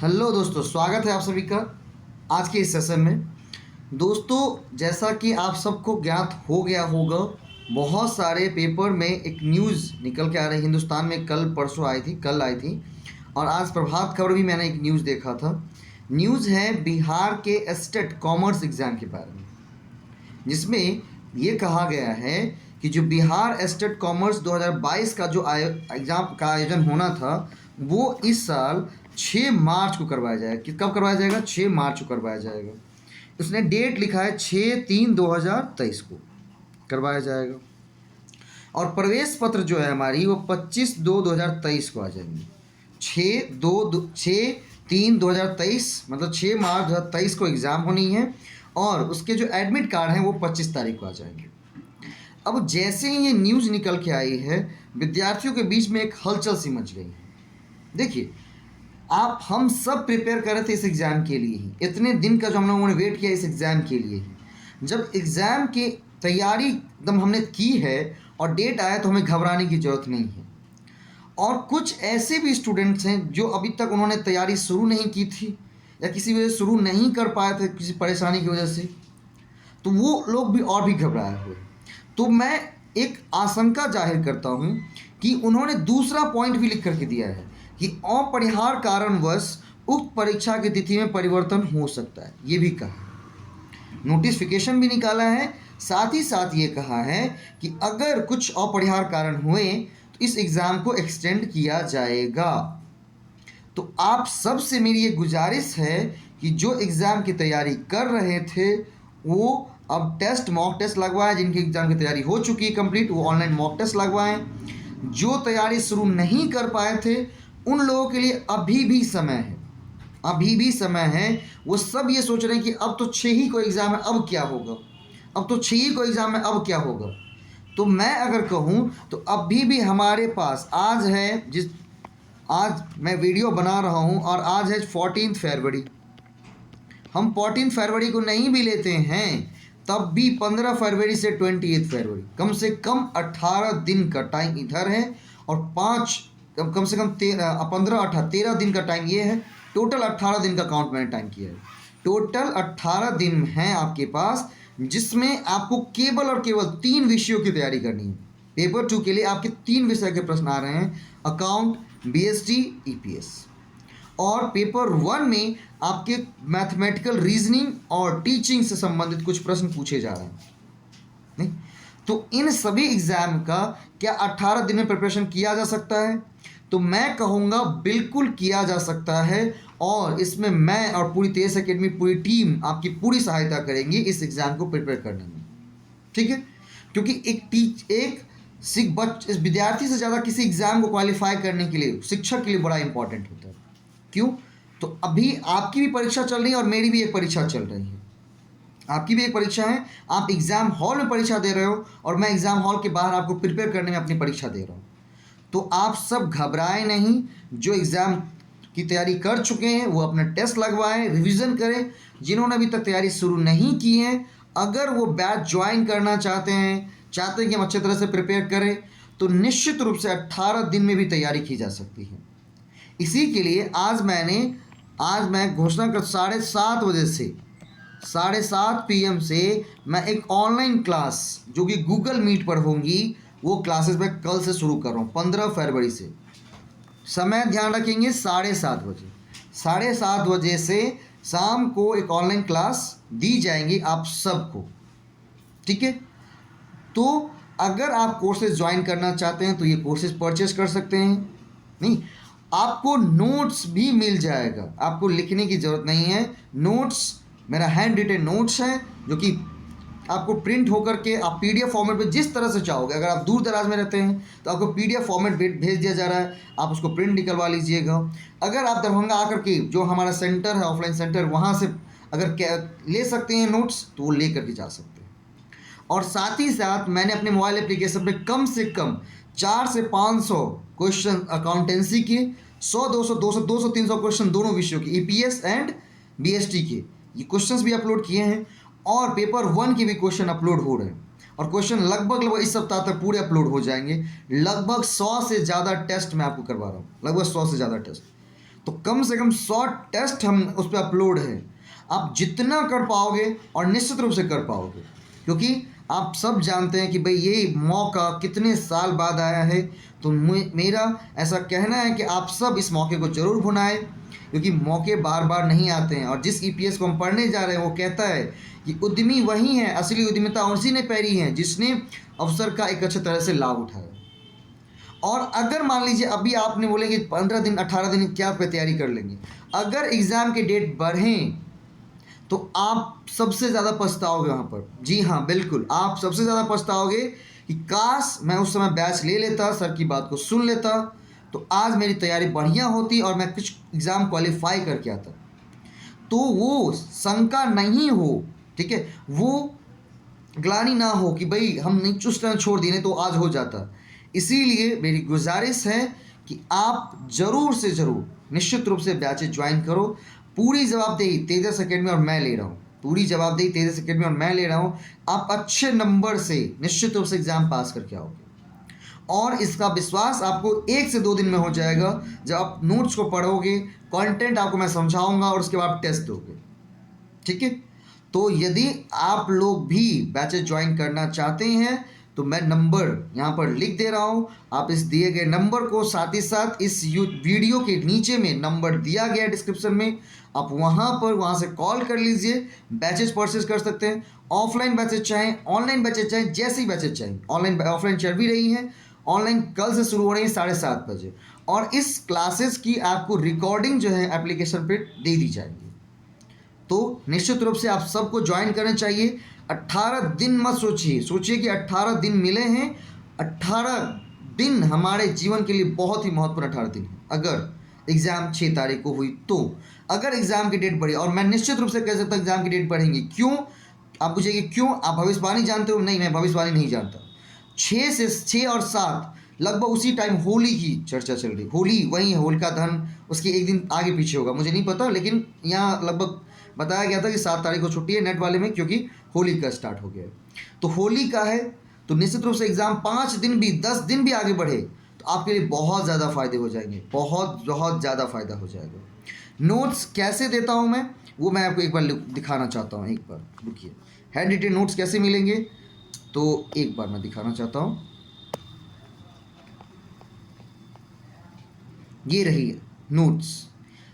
Hello दोस्तों, स्वागत है आप सभी का आज के इस सेशन में। दोस्तों, जैसा कि आप सबको ज्ञात हो गया होगा, बहुत सारे पेपर में एक न्यूज़ निकल के आ रही। हिंदुस्तान में कल परसों आई थी, कल आई थी, और आज प्रभात खबर भी मैंने एक न्यूज़ देखा था। न्यूज़ है बिहार के स्टेट कॉमर्स एग्ज़ाम के बारे में, जिसमें ये कहा गया है कि जो बिहार स्टेट कॉमर्स 2022 का जो एग्ज़ाम का आयोजन होना था, वो इस साल 6 मार्च को करवाया जाएगा। कि कब करवाया जाएगा? 6 मार्च को करवाया जाएगा। उसने डेट लिखा है 6/3/2023 को करवाया जाएगा। और प्रवेश पत्र जो है हमारी, वो 25/2/2023 को आ जाएंगे। 6/3/2023 मतलब 6 मार्च 2023 को एग्ज़ाम होनी है, और उसके जो एडमिट कार्ड हैं वो 25 तारीख को आ जाएंगे। अब जैसे ही ये न्यूज़ निकल के आई है, विद्यार्थियों के बीच में एक हलचल सी मच गई है। देखिए, हम सब प्रिपेयर कर रहे थे इस एग्ज़ाम के लिए ही। इतने दिन का जो हम लोगों ने वेट किया इस एग्ज़ाम के लिए ही। जब एग्ज़ाम की तैयारी एकदम हमने की है और डेट आया, तो हमें घबराने की ज़रूरत नहीं है। और कुछ ऐसे भी स्टूडेंट्स हैं जो अभी तक उन्होंने तैयारी शुरू नहीं की थी, या किसी वजह से शुरू नहीं कर पाए थे, किसी परेशानी की वजह से, तो वो लोग भी और भी घबराए हुए। तो मैं एक आशंका जाहिर करता हूँ कि उन्होंने दूसरा पॉइंट भी लिख करके दिया है कि अपरिहार्य कारणवश उक्त परीक्षा की तिथि में परिवर्तन हो सकता है। ये भी कहा, नोटिफिकेशन भी निकाला है। साथ ही साथ ये कहा है कि अगर कुछ अपरिहार्य कारण हुए तो इस एग्ज़ाम को एक्सटेंड किया जाएगा। तो आप सबसे मेरी ये गुजारिश है कि जो एग्ज़ाम की तैयारी कर रहे थे, वो अब मॉक टेस्ट लगवाएं। जिनकी एग्ज़ाम की तैयारी हो चुकी है कंप्लीट, वो ऑनलाइन मॉक टेस्ट लगवाएं। जो तैयारी शुरू नहीं कर पाए थे, उन लोगों के लिए अभी भी समय है, अभी भी समय है। वो सब ये सोच रहे हैं कि अब तो 6 ही को एग्ज़ाम है, अब क्या होगा, अब तो 6 ही को एग्ज़ाम है, अब क्या होगा। तो मैं अगर कहूँ तो अभी भी हमारे पास आज मैं वीडियो बना रहा हूँ और आज है 14 फरवरी। हम 14 फरवरी को नहीं भी लेते हैं, तब भी 15 फरवरी से 28 फरवरी कम से कम 18 दिन का टाइम इधर है, और कम से कम 13 दिन का टाइम ये है। टोटल 18 दिन का काउंट मैंने टाइम किया है। टोटल 18 दिन हैं आपके पास, जिसमें आपको केवल और केवल 3 विषयों की तैयारी करनी है। पेपर 2 के लिए आपके 3 विषय के प्रश्न आ रहे हैं: अकाउंट, बीएसटी, ईपीएस। और पेपर 1 में आपके मैथमेटिकल रीजनिंग और टीचिंग से संबंधित कुछ प्रश्न पूछे जा रहे हैं। नहीं, तो इन सभी एग्ज़ाम का क्या 18 दिन में प्रिपरेशन किया जा सकता है? तो मैं कहूँगा बिल्कुल किया जा सकता है, और इसमें मैं और पूरी तेज एकेडमी, पूरी टीम आपकी पूरी सहायता करेंगी इस एग्ज़ाम को प्रिपेयर करने में। ठीक है? क्योंकि इस विद्यार्थी से ज़्यादा किसी एग्ज़ाम को क्वालिफाई करने के लिए शिक्षक के लिए बड़ा इंपॉर्टेंट होता है। क्यों? तो अभी आपकी भी परीक्षा चल रही है और मेरी भी एक परीक्षा चल रही है। आपकी भी एक परीक्षा है, आप एग्ज़ाम हॉल में परीक्षा दे रहे हो, और मैं एग्ज़ाम हॉल के बाहर आपको प्रिपेयर करने में अपनी परीक्षा दे रहा हूँ। तो आप सब घबराएं नहीं। जो एग्ज़ाम की तैयारी कर चुके हैं वो अपना टेस्ट लगवाएं, रिवीजन करें। जिन्होंने अभी तक तैयारी शुरू नहीं की है, अगर वो बैच ज्वाइन करना चाहते हैं कि हम अच्छे तरह से प्रिपेयर करें, तो निश्चित रूप से 18 दिन में भी तैयारी की जा सकती है। इसी के लिए आज मैं घोषणा कर 7:30 बजे से 7:30 PM से मैं एक ऑनलाइन क्लास जो कि गूगल मीट पर होंगी, वो क्लासेस मैं कल से शुरू कर रहा हूँ 15 फरवरी से। समय ध्यान रखेंगे, 7:30 बजे। 7:30 बजे से शाम को एक ऑनलाइन क्लास दी जाएंगी आप सबको। ठीक है? तो अगर आप कोर्सेज ज्वाइन करना चाहते हैं तो ये कोर्सेज परचेस कर सकते हैं। नहीं, आपको नोट्स भी मिल जाएगा, आपको लिखने की ज़रूरत नहीं है। नोट्स मेरा हैंड रिटेन नोट्स है, जो कि आपको प्रिंट होकर के आप पीडीएफ फॉर्मेट में जिस तरह से चाहोगे। अगर आप दूर दराज में रहते हैं तो आपको पीडीएफ फॉर्मेट भेज दिया जा रहा है, आप उसको प्रिंट निकलवा लीजिएगा। अगर आप दरभंगा आकर के जो हमारा सेंटर है, ऑफलाइन सेंटर, वहाँ से अगर ले सकते हैं नोट्स, तो वो ले करके जा सकते हैं। और साथ ही साथ मैंने अपने मोबाइल एप्लीकेशन पे कम से कम 400 से 500 क्वेश्चन अकाउंटेंसी के, 100, 200, 200, 200, 300 क्वेश्चन दोनों विषयों के, ईपीएस एंड बीएसटी के, ये क्वेश्चंस भी अपलोड किए हैं। और पेपर 1 के भी क्वेश्चन अपलोड हो रहे हैं, और क्वेश्चन लगभग इस सप्ताह तक पूरे अपलोड हो जाएंगे। लगभग 100 से ज़्यादा टेस्ट मैं आपको करवा रहा हूँ, लगभग 100 से ज़्यादा टेस्ट। तो कम से कम 100 टेस्ट हम उस पर अपलोड है। आप जितना कर पाओगे और निश्चित रूप से कर पाओगे, क्योंकि आप सब जानते हैं कि भाई ये मौका कितने साल बाद आया है। तो मेरा ऐसा कहना है कि आप सब इस मौके को ज़रूर भुनाएं, क्योंकि मौके बार बार नहीं आते हैं। और जिस ईपीएस को हम पढ़ने जा रहे हैं वो कहता है कि उद्यमी वही है, असली उद्यमिता उसी ने पैरी है जिसने अवसर का एक अच्छे तरह से लाभ उठाया। और अगर मान लीजिए अभी आपने बोले कि 15 दिन 18 दिन क्या पे तैयारी कर लेंगे, अगर एग्ज़ाम के डेट बढ़ें तो आप सबसे ज़्यादा पछताओगे वहाँ पर। जी हाँ, बिल्कुल, आप सबसे ज़्यादा पछताओगे कि काश मैं उस समय बैच ले लेता, सर की बात को सुन लेता, तो आज मेरी तैयारी बढ़िया होती और मैं कुछ एग्ज़ाम क्वालिफाई करके आता। तो वो शंका नहीं हो, ठीक है, वो ग्लानि ना हो कि भाई हमने उस टाइम छोड़ दिए नहीं तो आज हो जाता। इसीलिए मेरी गुजारिश है कि आप ज़रूर से ज़रूर निश्चित रूप से बैचेज ज्वाइन करो। पूरी जवाबदेही तेजस अकेडमी और मैं ले रहा हूँ, पूरी जवाबदेही तेजस अकेडमी और मैं ले रहा हूँ। आप अच्छे नंबर से निश्चित रूप से एग्ज़ाम पास करके आओगे, और इसका विश्वास आपको 1 से 2 दिन में हो जाएगा जब आप नोट्स को पढ़ोगे, कंटेंट आपको मैं समझाऊंगा और उसके बाद आप टेस्ट दोगे, ठीक है। तो यदि आप लोग भी बैचेज ज्वाइन करना चाहते हैं तो मैं नंबर यहाँ पर लिख दे रहा हूँ, आप इस दिए गए नंबर को, साथ ही साथ इस वीडियो के नीचे में नंबर दिया गया है डिस्क्रिप्शन में, आप वहाँ से कॉल कर लीजिए, बैचेज परचेज कर सकते हैं। ऑफलाइन बैचेज चाहें, ऑनलाइन बैचेज चाहें, जैसी बैचेज चाहें। ऑनलाइन ऑफलाइन चल भी रही हैं, ऑनलाइन कल से शुरू हो रही है 7:30 बजे, और इस क्लासेस की आपको रिकॉर्डिंग जो है एप्लीकेशन पे दे दी जाएगी। तो निश्चित रूप से आप सबको ज्वाइन करना चाहिए। 18 दिन मत सोचिए कि 18 दिन मिले हैं। 18 दिन हमारे जीवन के लिए बहुत ही महत्वपूर्ण 18 दिन है। अगर एग्ज़ाम 6 तारीख को हुई तो, अगर एग्ज़ाम की डेट बढ़ी, और मैं निश्चित रूप से कह सकता हूँ एग्ज़ाम की डेट बढ़ेंगी। क्यों? आप पूछेंगे क्यों, आप भविष्यवाणी जानते हो? नहीं, मैं भविष्यवाणी नहीं जानता। 6 और 7 लगभग उसी टाइम होली की चर्चा चल रही। होली वही है, होलिका दहन, उसके एक दिन आगे पीछे होगा, मुझे नहीं पता, लेकिन यहाँ लगभग बताया गया था कि 7 तारीख को छुट्टी है नेट वाले में, क्योंकि होली का स्टार्ट हो गया है। तो होली का है, तो निश्चित रूप से एग्ज़ाम 5 दिन भी 10 दिन भी आगे बढ़े तो आपके लिए बहुत ज़्यादा फ़ायदे हो जाएंगे, बहुत ज़्यादा फ़ायदा हो जाएगा। नोट्स कैसे देता हूँ मैं, वो मैं आपको एक बार दिखाना चाहता हूँ। एक बार रुकिए, हैंड रिटेन नोट्स कैसे मिलेंगे तो एक बार मैं दिखाना चाहता हूँ। ये रही नोट्स,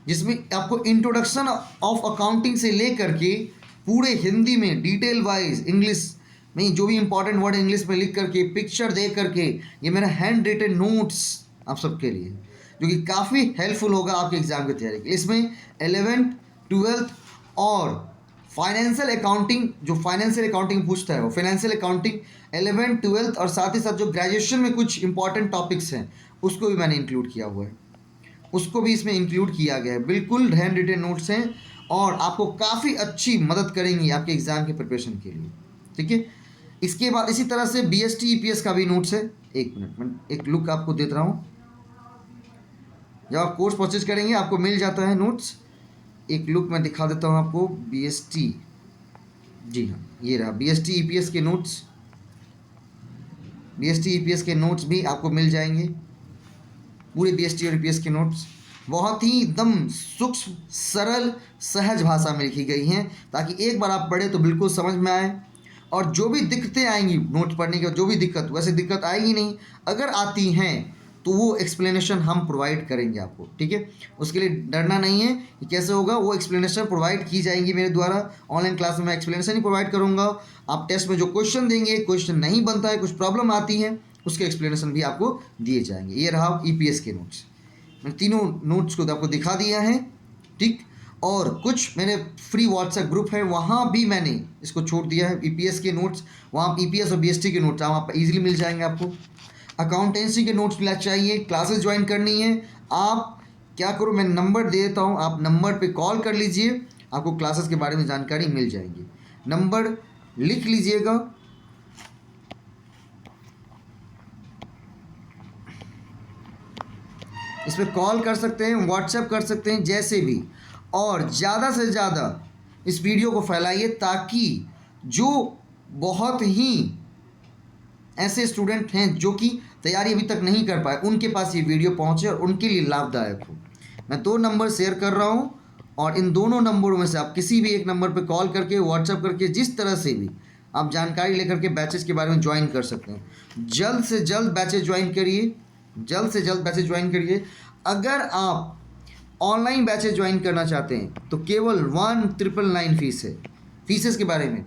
जिसमें आपको इंट्रोडक्शन ऑफ अकाउंटिंग से लेकर के पूरे हिंदी में डिटेल वाइज इंग्लिश में जो भी इंपॉर्टेंट वर्ड इंग्लिश में लिख करके, पिक्चर दे करके, ये मेरा हैंड रिटेन नोट्स आप सबके लिए, जो कि काफ़ी हेल्पफुल होगा आपके एग्ज़ाम की तैयारी के लिए। इसमें 11th 12th और फाइनेंशियल अकाउंटिंग, जो फाइनेंशियल अकाउंटिंग पूछता है वो फाइनेंशियल अकाउंटिंग 11th 12th, और साथ ही साथ जो ग्रेजुएशन में कुछ इंपॉर्टेंट टॉपिक्स हैं उसको भी मैंने इंक्लूड किया हुआ है, उसको भी इसमें इंक्लूड किया गया है। बिल्कुल हैंड रिटेन नोट्स हैं और आपको काफ़ी अच्छी मदद करेंगी आपके एग्ज़ाम के प्रिपरेशन के लिए, ठीक है। इसके बाद इसी तरह से बीएसटी ईपीएस का भी नोट्स है। एक मिनट, मैं एक लुक आपको देता रहा हूँ। जब आप कोर्स परचेज करेंगे आपको मिल जाता है नोट्स। एक लुक मैं दिखा देता हूँ आपको बीएसटी, जी हाँ, ये रहा बीएसटी ईपीएस के नोट्स। बीएसटी ईपीएस के नोट्स भी आपको मिल जाएंगे, पूरे बीएसटी और ईपीएस के नोट्स बहुत ही एकदम सूक्ष्म, सरल, सहज भाषा में लिखी गई हैं, ताकि एक बार आप पढ़े तो बिल्कुल समझ में आए। और जो भी दिक्कतें आएंगी नोट पढ़ने के, जो भी दिक्कत, वैसे दिक्कत आएगी नहीं, अगर आती हैं तो वो एक्सप्लेनेशन हम प्रोवाइड करेंगे आपको, ठीक है। उसके लिए डरना नहीं है कि कैसे होगा, वो एक्सप्लेनेशन प्रोवाइड की जाएंगी मेरे द्वारा। ऑनलाइन क्लास में मैं एक्सप्लेनेशन ही प्रोवाइड करूँगा। आप टेस्ट में जो क्वेश्चन देंगे, क्वेश्चन नहीं बनता है, कुछ प्रॉब्लम आती है, उसके एक्सप्लेनेशन भी आपको दिए जाएंगे। ये रहा ईपीएस के नोट्स, मैंने तीनों नोट्स को आपको दिखा दिया है, ठीक। और कुछ मेरे फ्री व्हाट्सएप ग्रुप है, वहाँ भी मैंने इसको छोड़ दिया है ईपीएस के नोट्स। वहाँ ईपीएस और बीएसटी के नोट्स वहाँ पर ईजिली मिल जाएंगे आपको। अकाउंटेंसी के नोट्स मिला चाहिए, क्लासेस ज्वाइन करनी है, आप क्या करो, मैं नंबर दे देता हूँ, आप नंबर पे कॉल कर लीजिए, आपको क्लासेस के बारे में जानकारी मिल जाएगी। नंबर लिख लीजिएगा, इस पर कॉल कर सकते हैं, व्हाट्सएप कर सकते हैं, जैसे भी। और ज़्यादा से ज़्यादा इस वीडियो को फैलाइए, ताकि जो बहुत ही ऐसे स्टूडेंट हैं जो कि तैयारी अभी तक नहीं कर पाए, उनके पास ये वीडियो पहुंचे और उनके लिए लाभदायक हो। मैं 2 नंबर शेयर कर रहा हूँ और इन दोनों नंबरों में से आप किसी भी एक नंबर पर कॉल करके, व्हाट्सएप करके, जिस तरह से भी आप जानकारी लेकर के बैचेस के बारे में ज्वाइन कर सकते हैं। जल्द से जल्द बैचेस ज्वाइन करिए, जल्द से जल्द बैचेस ज्वाइन करिए। अगर आप ऑनलाइन बैचेस ज्वाइन करना चाहते हैं तो केवल 1999 फीस है। फीसेस के बारे में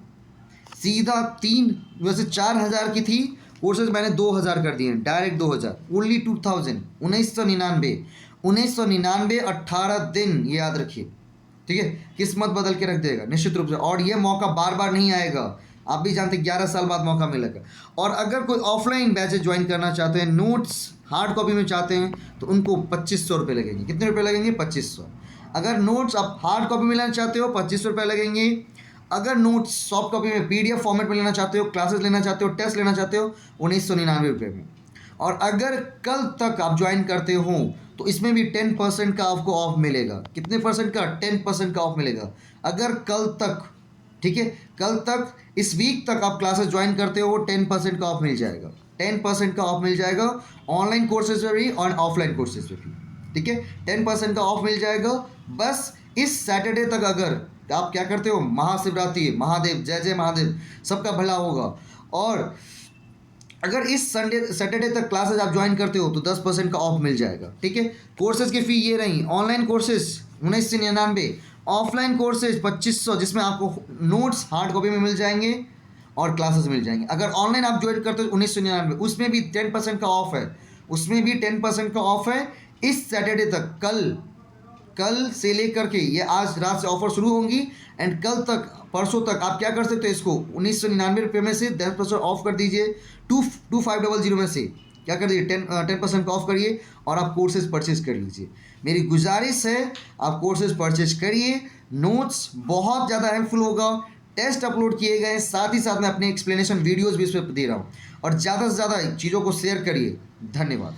सीधा 3, वैसे 4000 की थी कोर्सेज, मैंने 2000 कर दिए, डायरेक्ट 2000, ओनली 2000, 1999, 18 दिन, ये याद रखिए, ठीक है। किस्मत बदल के रख देगा निश्चित रूप से, और ये मौका बार बार नहीं आएगा, आप भी जानते हैं 11 साल बाद मौका मिलेगा। और अगर कोई ऑफलाइन बैचेज ज्वाइन करना चाहते हैं, नोट्स हार्ड कॉपी में चाहते हैं, तो उनको 2500 रुपये लगेंगे। कितने रुपये लगेंगे? 2500। अगर नोट्स आप हार्ड कॉपी में लेना चाहते हो 2500 रुपये लगेंगे। अगर नोट्स सॉफ्ट कॉपी में PDF फॉर्मेट में लेना चाहते हो, क्लासेस लेना चाहते हो, टेस्ट लेना चाहते हो, 1999 रुपये में। और अगर कल तक आप ज्वाइन करते हो तो इसमें भी 10% का आपको ऑफ मिलेगा। कितने परसेंट का? 10% का ऑफ मिलेगा। अगर कल तक, ठीक है, कल तक, इस वीक तक आप क्लासेस ज्वाइन करते हो, 10% का ऑफ मिल जाएगा। 10% का ऑफ मिल जाएगा ऑनलाइन कोर्सेज में भी और ऑफलाइन कोर्सेज में भी, ठीक है। 10% का ऑफ मिल जाएगा। बस इस सैटरडे तक अगर आप क्या करते हो, महाशिवरात्रि, महादेव, जय जय महादेव, सबका भला होगा। और अगर इस सैटरडे तक क्लासेस आप ज्वाइन करते हो तो 10% का ऑफ मिल जाएगा, ठीक है। कोर्सेज की फ़ी ये रही, ऑनलाइन कोर्सेज 1999, ऑफलाइन कोर्सेज 2500, जिसमें आपको नोट्स हार्ड कॉपी में मिल जाएंगे और क्लासेस मिल जाएंगे। अगर ऑनलाइन आप ज्वाइन करते हो 1999, उसमें भी 10% का ऑफ है, उसमें भी 10% का ऑफ है इस सैटरडे तक। कल से लेकर के, ये आज रात से ऑफर शुरू होंगी एंड कल तक, परसों तक आप क्या कर सकते हो, इसको 1999 रुपये में से 10% ऑफ कर दीजिए, 2500 में से क्या कर दीजिए, 10% का ऑफ करिए और आप कोर्सेज परचेज कर लीजिए। मेरी गुजारिश है आप कोर्सेज परचेज करिए, नोट्स बहुत ज़्यादा हेल्पफुल होगा, टेस्ट अपलोड किए गए, साथ ही साथ मैं अपने एक्सप्लेनेशन वीडियोज़ भी इस पर दे रहा हूँ। और ज़्यादा से ज़्यादा चीज़ों को शेयर करिए। धन्यवाद।